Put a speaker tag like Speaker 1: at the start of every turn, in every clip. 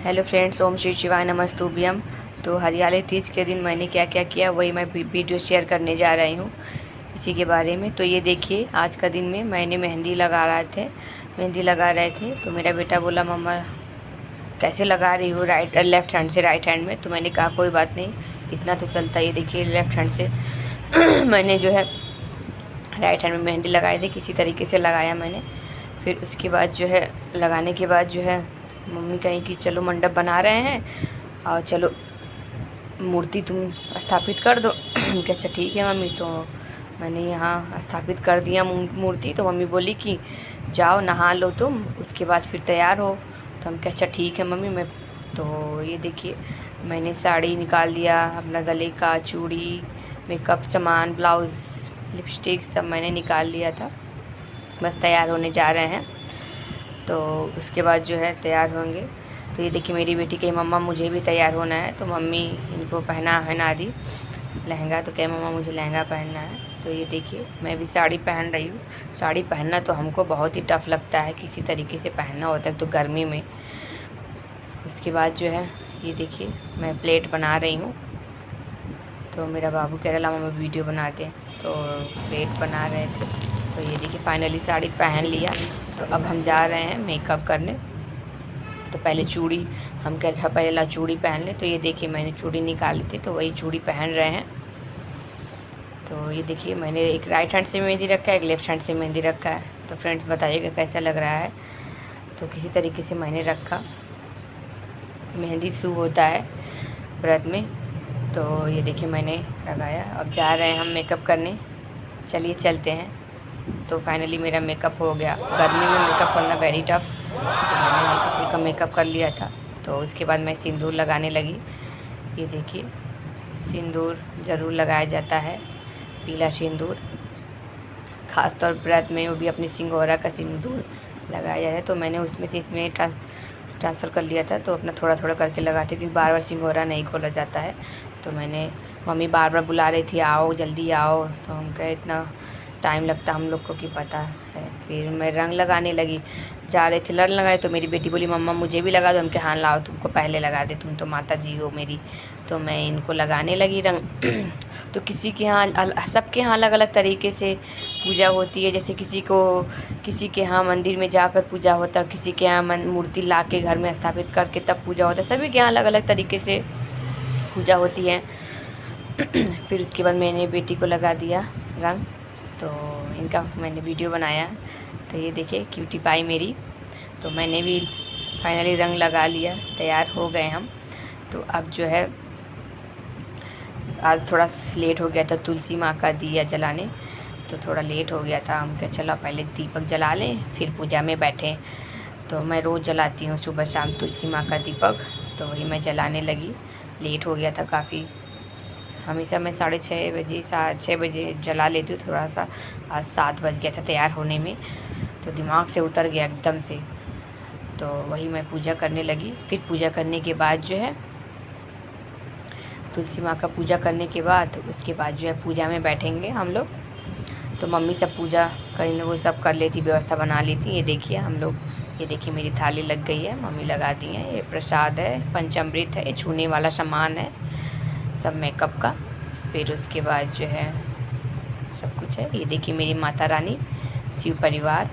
Speaker 1: Hello friends, ओम श्री शिवाय नमस्तुभ्यम। तो हरियाली तीज के दिन मैंने क्या क्या किया वही मैं वीडियो शेयर करने जा रही हूँ इसी के बारे में। तो ये देखिए, आज का दिन में मैंने मेहंदी लगा रहे थे। तो मेरा बेटा बोला, मम्मा कैसे लगा रही हो, लेफ़्ट हैंड से राइट हैंड में। तो मैंने कहा कोई बात नहीं, इतना तो चलता है। ये देखिए, लेफ़्ट हैंड से मैंने जो है राइट हैंड में मेहंदी लगाई थी, किसी तरीके से लगाया मैंने। फिर उसके बाद जो है लगाने के बाद जो है मम्मी कहीं कि चलो मंडप बना रहे हैं और चलो मूर्ति तुम स्थापित कर दो। कि अच्छा ठीक है मम्मी। तो मैंने यहाँ स्थापित कर दिया मूर्ति। तो मम्मी बोली कि जाओ नहा लो तुम, उसके बाद फिर तैयार हो। तो हम कहे अच्छा ठीक है मम्मी। मैं तो ये देखिए, मैंने साड़ी निकाल लिया, अपना गले का चूड़ी, मेकअप सामान, ब्लाउज़, लिपस्टिक सब मैंने निकाल लिया था। बस तैयार होने जा रहे हैं। तो उसके बाद जो है तैयार होंगे। तो ये देखिए, मेरी बेटी कही मम्मा मुझे भी तैयार होना है। तो मम्मी इनको पहना दी लहंगा। तो कहे मम्मा मुझे लहंगा पहनना है। तो ये देखिए, मैं भी साड़ी पहन रही हूँ। साड़ी पहनना तो हमको बहुत ही टफ़ लगता है, किसी तरीके से पहनना होता है तो गर्मी में। उसके बाद जो है ये देखिए, मैं प्लेट बना रही हूँ। तो मेरा बाबू कह रहा मम्मा वीडियो बनाते हैं, तो प्लेट बना रहे थे। तो ये देखिए, फाइनली साड़ी पहन लिया। तो अब हम जा रहे हैं मेकअप करने। तो पहले चूड़ी, हम कह रहे पहले ला चूड़ी पहन ले। तो ये देखिए, मैंने चूड़ी निकाली थी, तो वही चूड़ी पहन रहे हैं। तो ये देखिए, मैंने एक राइट हैंड से मेहंदी रखा है, एक लेफ़्ट हैंड से मेहंदी रखा है। तो फ्रेंड्स बताइएगा कैसा लग रहा है। तो किसी तरीके से मैंने रखा, मेहंदी शुभ होता है व्रत में। तो ये देखिए मैंने लगाया। अब जा रहे हैं हम मेकअप करने, चलिए चलते हैं। तो फाइनली मेरा मेकअप हो गया। गर्मी में मेकअप करना वेरी टफ। तो मैंने हल्का फुल्का मेकअप कर लिया था। तो उसके बाद मैं सिंदूर लगाने लगी। ये देखिए, सिंदूर ज़रूर लगाया जाता है, पीला सिंदूर, ख़ासतौर पर व्रत में, वो भी अपनी सिंगोरा का सिंदूर लगाया जाता है। तो मैंने उसमें से इसमें ट्रांसफ़र कर लिया था। तो अपना थोड़ा थोड़ा करके लगाती हूँ, क्योंकि बार बार सिंगोरा नहीं खोला जाता है। तो मैंने, मम्मी बार बार बुला रही थी आओ जल्दी आओ। तो हम कहे इतना टाइम लगता हम लोग को कि पता है। फिर मैं रंग लगाने लगी, जा रहे थे रंग लगाए। तो मेरी बेटी बोली मम्मा मुझे भी लगा दो। हम कहे हाँ लाओ, तुमको पहले लगा दे, तुम तो माता जी हो मेरी। तो मैं इनको लगाने लगी रंग। तो किसी के यहाँ, सबके यहाँ अलग अलग तरीके से पूजा होती है। जैसे किसी के यहाँ मंदिर में जाकर पूजा होता है, किसी के यहाँ मूर्ति ला के घर में स्थापित करके तब पूजा होता है। सभी के यहाँ अलग अलग तरीके से पूजा होती है। फिर उसके बाद मैंने बेटी को लगा दिया रंग। तो इनका मैंने वीडियो बनाया। तो ये देखिए क्यूटी पाई मेरी। तो मैंने भी फाइनली रंग लगा लिया, तैयार हो गए हम। तो अब जो है आज थोड़ा लेट हो गया था तुलसी माँ का दिया जलाने। तो थोड़ा लेट हो गया था। हम क्या चलो पहले दीपक जला लें फिर पूजा में बैठें। तो मैं रोज़ जलाती हूँ सुबह शाम तुलसी माँ का दीपक। तो वही मैं जलाने लगी। लेट हो गया था काफ़ी। हमेशा मैं 6:30 6 बजे जला लेती हूँ थोड़ा सा। आज 7 बज गया था तैयार होने में, तो दिमाग से उतर गया एकदम से। तो वही मैं पूजा करने लगी। फिर पूजा करने के बाद जो है तुलसी माँ का पूजा करने के बाद उसके बाद जो है पूजा में बैठेंगे हम लोग। तो मम्मी सब पूजा करने वो सब कर लेती, व्यवस्था बना लेती। ये देखिए हम लोग, ये देखिए मेरी थाली लग गई है, मम्मी लगा दी है। ये प्रसाद है, पंचामृत है, ये छूने वाला सामान है सब मेकअप का। फिर उसके बाद जो है सब कुछ है। ये देखिए मेरी माता रानी, शिव परिवार,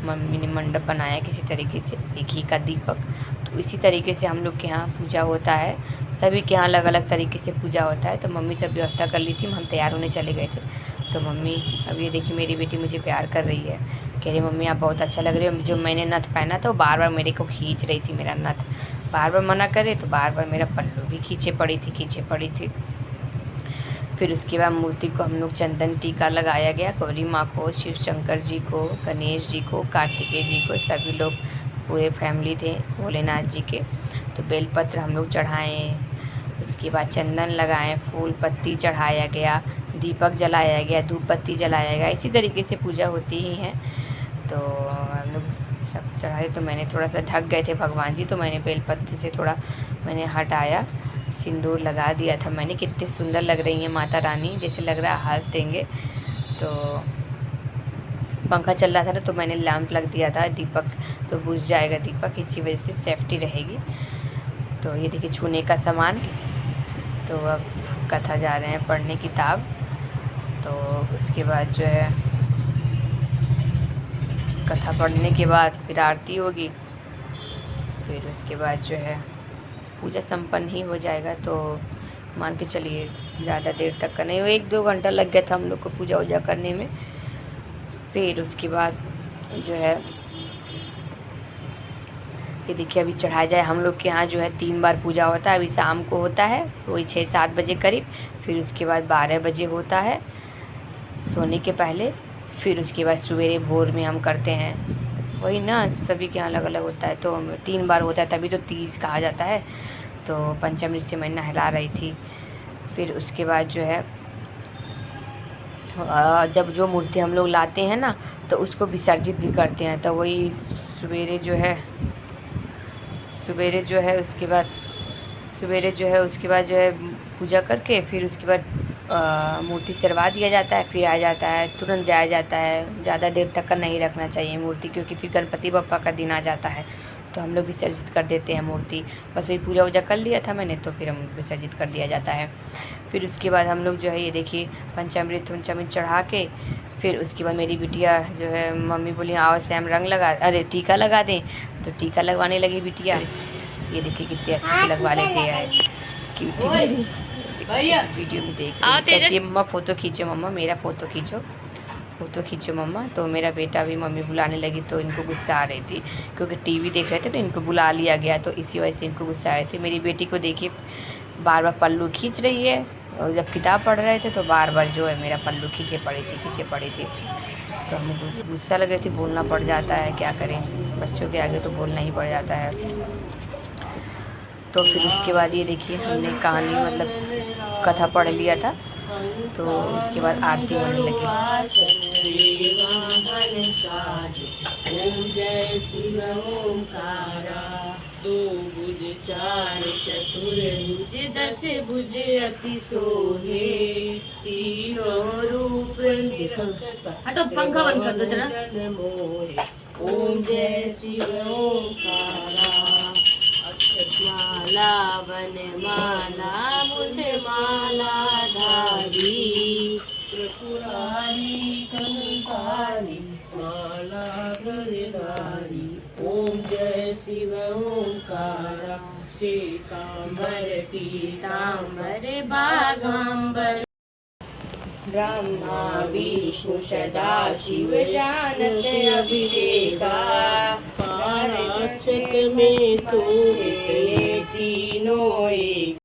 Speaker 1: मम्मी ने मंडप बनाया किसी तरीके से, एक ही का दीपक। तो इसी तरीके से हम लोग के यहाँ पूजा होता है। सभी के यहाँ अलग अलग तरीके से पूजा होता है। तो मम्मी सब व्यवस्था कर ली थी, हम तैयार होने चले गए थे। तो मम्मी, अब ये देखिए मेरी बेटी मुझे प्यार कर रही है, कह रही मम्मी आप बहुत अच्छा लग रही हो। जो मैंने नथ पहना था वो बार बार मेरे को खींच रही थी, मेरा नथ बार बार मना करे तो बार बार मेरा पल्लू भी खींचे पड़ी थी। फिर उसके बाद मूर्ति को हम लोग चंदन टीका लगाया गया, गौरी माँ को, शिव शंकर जी को, गणेश जी को, कार्तिकेय जी को, सभी लोग पूरे फैमिली थे भोलेनाथ जी के। तो बेलपत्र हम लोग चढ़ाएँ, उसके बाद चंदन लगाएँ, फूल पत्ती चढ़ाया गया, दीपक जलाया गया, धूप बत्ती जलाया गया। इसी तरीके से पूजा होती ही है। तो हम लोग सब चढ़ाए। तो मैंने थोड़ा सा ढक गए थे भगवान जी, तो मैंने बेलपत्र से थोड़ा मैंने हटाया, सिंदूर लगा दिया था मैंने। कितनी सुंदर लग रही हैं माता रानी, जैसे लग रहा है हंस देंगे। तो पंखा चल रहा था ना, तो मैंने लैंप लग दिया था, दीपक तो बुझ जाएगा दीपक, इसी वजह से सेफ्टी रहेगी। तो ये देखिए छूने का सामान। तो अब कथा जा रहे हैं पढ़ने किताब। तो उसके बाद जो है कथा पढ़ने के बाद फिर आरती होगी, फिर उसके बाद जो है पूजा संपन्न ही हो जाएगा। तो मान के चलिए ज़्यादा देर तक का नहीं, वो 1-2 घंटा लग गया था हम लोग को पूजा वूजा करने में। फिर उसके बाद जो है ये देखिए अभी चढ़ाया जाए। हम लोग के यहाँ जो है 3 बार पूजा होता है। अभी शाम को होता है वही 6-7 बजे करीब, फिर उसके बाद 12 बजे होता है सोने के पहले, फिर उसके बाद सवेरे भोर में हम करते हैं। वही ना, सभी के यहाँ अलग अलग होता है। तो 3 बार होता है, तभी तो 30 कहा जाता है। तो पंचामृत से मैं नहला रही थी। फिर उसके बाद जो है जब जो मूर्ति हम लोग लाते हैं ना, तो उसको विसर्जित भी करते हैं। तो वही सवेरे जो है उसके बाद जो है पूजा करके फिर उसके बाद मूर्ति सरवा दिया जाता है। फिर आ जाता है, तुरंत जाया जाता है। ज़्यादा देर तक का नहीं रखना चाहिए मूर्ति, क्योंकि फिर गणपति बप्पा का दिन आ जाता है। तो हम लोग विसर्जित कर देते हैं मूर्ति। बस वही पूजा वूजा कर लिया था मैंने, तो फिर हम विसर्जित कर दिया जाता है। फिर उसके बाद हम लोग जो है ये देखिए पंचामृत चढ़ा के, फिर उसके बाद मेरी बिटिया जो है, मम्मी बोली आओ सैम रंग लगा, अरे टीका लगा दें। तो टीका लगवाने लगी बिटिया। ये देखिए कितने अच्छे से लगवा लेते हैं, क्यूटी मेरी। वीडियो में देख रही मम्मा फ़ोटो खींचो, मम्मा मेरा फ़ोटो खींचो मम्मा। तो मेरा बेटा भी मम्मी बुलाने लगी, तो इनको गुस्सा आ रही थी क्योंकि टीवी देख रहे थे तो इनको बुला लिया गया, तो इसी वजह से इनको गुस्सा आ रही थी। मेरी बेटी को देखिए बार बार पल्लू खींच रही है, और जब किताब पढ़ रहे थे तो बार बार जो है मेरा पल्लू खींचे पड़ी थी। तो हमको गुस्सा लगे थी, बोलना पड़ जाता है, क्या करें, बच्चों के आगे तो बोलना ही पड़ जाता है। तो फिर उसके बाद ये देखिए हमने कहानी मतलब कथा पढ़ लिया था। तो उसके बाद आरती होने लगी। जय शिव ओंकारा, 2 भुज 4 चतुर्भुज 10 भुज अति सोहे, तीनों रूप हटो, पंखा बंद कर दो जरा। ओम जय शिव ओंकारा, माला वन माला मुंड माला धारी, त्रिपुरारी कंसारी माला गरधारी। ओम जय शिव ओंकारा, श्वेतांबर पीतांबर बागांबर, ब्रह्मा विष्णु सदा शिव जानत अभिवेदा, पाराचत में सोहित ये तीनों एक,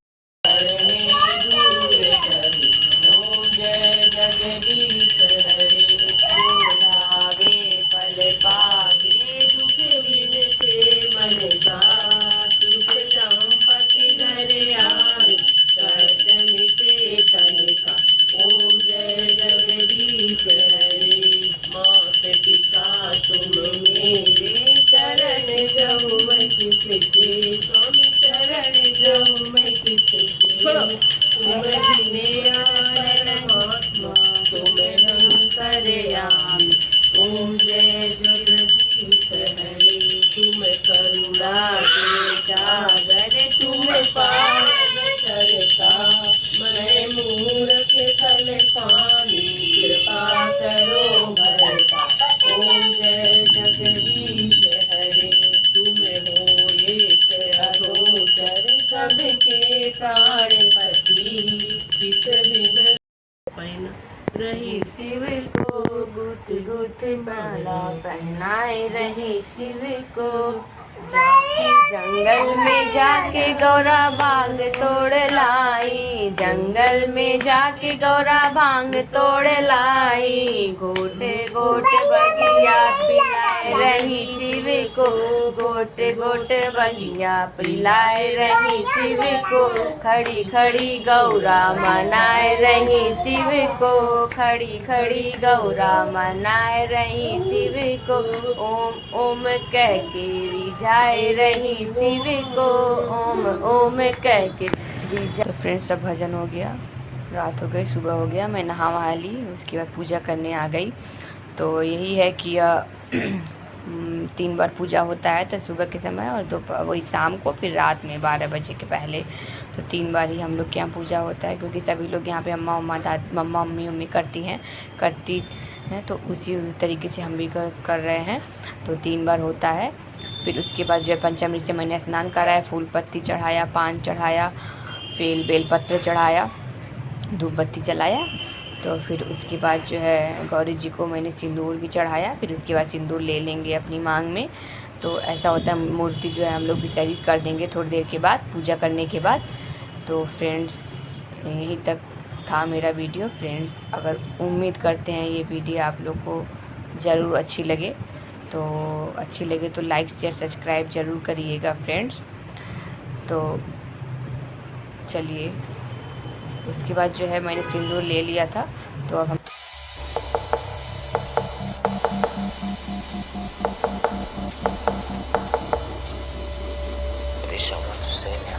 Speaker 1: जय जगदीश हरे, जोड़ावे फल पावे, दुख विनते मन का, सुख संपत्ति घर आवे, कष्ट मिटे तन का। ओम जय जगदीश हरे, मात पिता तुम मेरे, शरण जाऊं मैं किसके, स्वामी शरण जाऊं मैं किसके, तुम बिने आत्मा तुम अंतर्यामी। ओम जय जगदीश हरे, तुम करुणा के सागर, तुम पावन करता, मैं मूर्ख फल पानी, कृपा करो भरता। ओम जय जगदीश हरे, तुम हो एक अगोचर, सबके प्राणपति, विष विघ्न रही शिव को, गुथ गुथ माला पहनाए रही शिव को, जंगल में जाके गौरा भांग तोड़ लाई, जंगल में जाके गौरा भांग तोड़ लाई, घोटे घोटे बगिया पिलाए रही शिव को, घोटे घोटे बगिया पिलाए रही शिव को, खड़ी खड़ी गौरा मनाए रही शिव को, खड़ी खड़ी गौरा मनाए रही शिव को, ओम ओम कह के रिझाए रही शिव को, ओम ओम कह के रिझा। तो फ्रेंड्स सब भजन हो गया, रात हो गई, सुबह हो गया, मैं नहा वहा ली, उसके बाद पूजा करने आ गई। तो यही है कि 3 बार पूजा होता है, तो सुबह के समय और दोपहर वही शाम को, फिर रात में 12 बजे के पहले। तो 3 बार ही हम लोग के यहाँ पूजा होता है, क्योंकि सभी लोग यहाँ पे मम्मा मम्मी करती हैं, तो उसी तरीके से हम भी कर रहे हैं। तो 3 बार होता है। फिर उसके बाद जो है पंचामृत से मैंने स्नान कराया, फूल पत्ती चढ़ाया, पान चढ़ाया, फिर बेलपत्र चढ़ाया, धूप बत्ती जलाया। तो फिर उसके बाद जो है गौरी जी को मैंने सिंदूर भी चढ़ाया। फिर उसके बाद सिंदूर ले लेंगे अपनी मांग में। तो ऐसा होता है, मूर्ति जो है हम लोग विसर्जित कर देंगे थोड़ी देर के बाद, पूजा करने के बाद। तो फ्रेंड्स, यहीं तक था मेरा वीडियो। फ्रेंड्स, अगर उम्मीद करते हैं ये वीडियो आप लोग को ज़रूर अच्छी लगे, तो लाइक शेयर सब्सक्राइब ज़रूर करिएगा फ्रेंड्स। तो चलिए, उसके बाद जो है मैंने सिंदूर ले लिया था। तो अब हम
Speaker 2: There's someone to say now.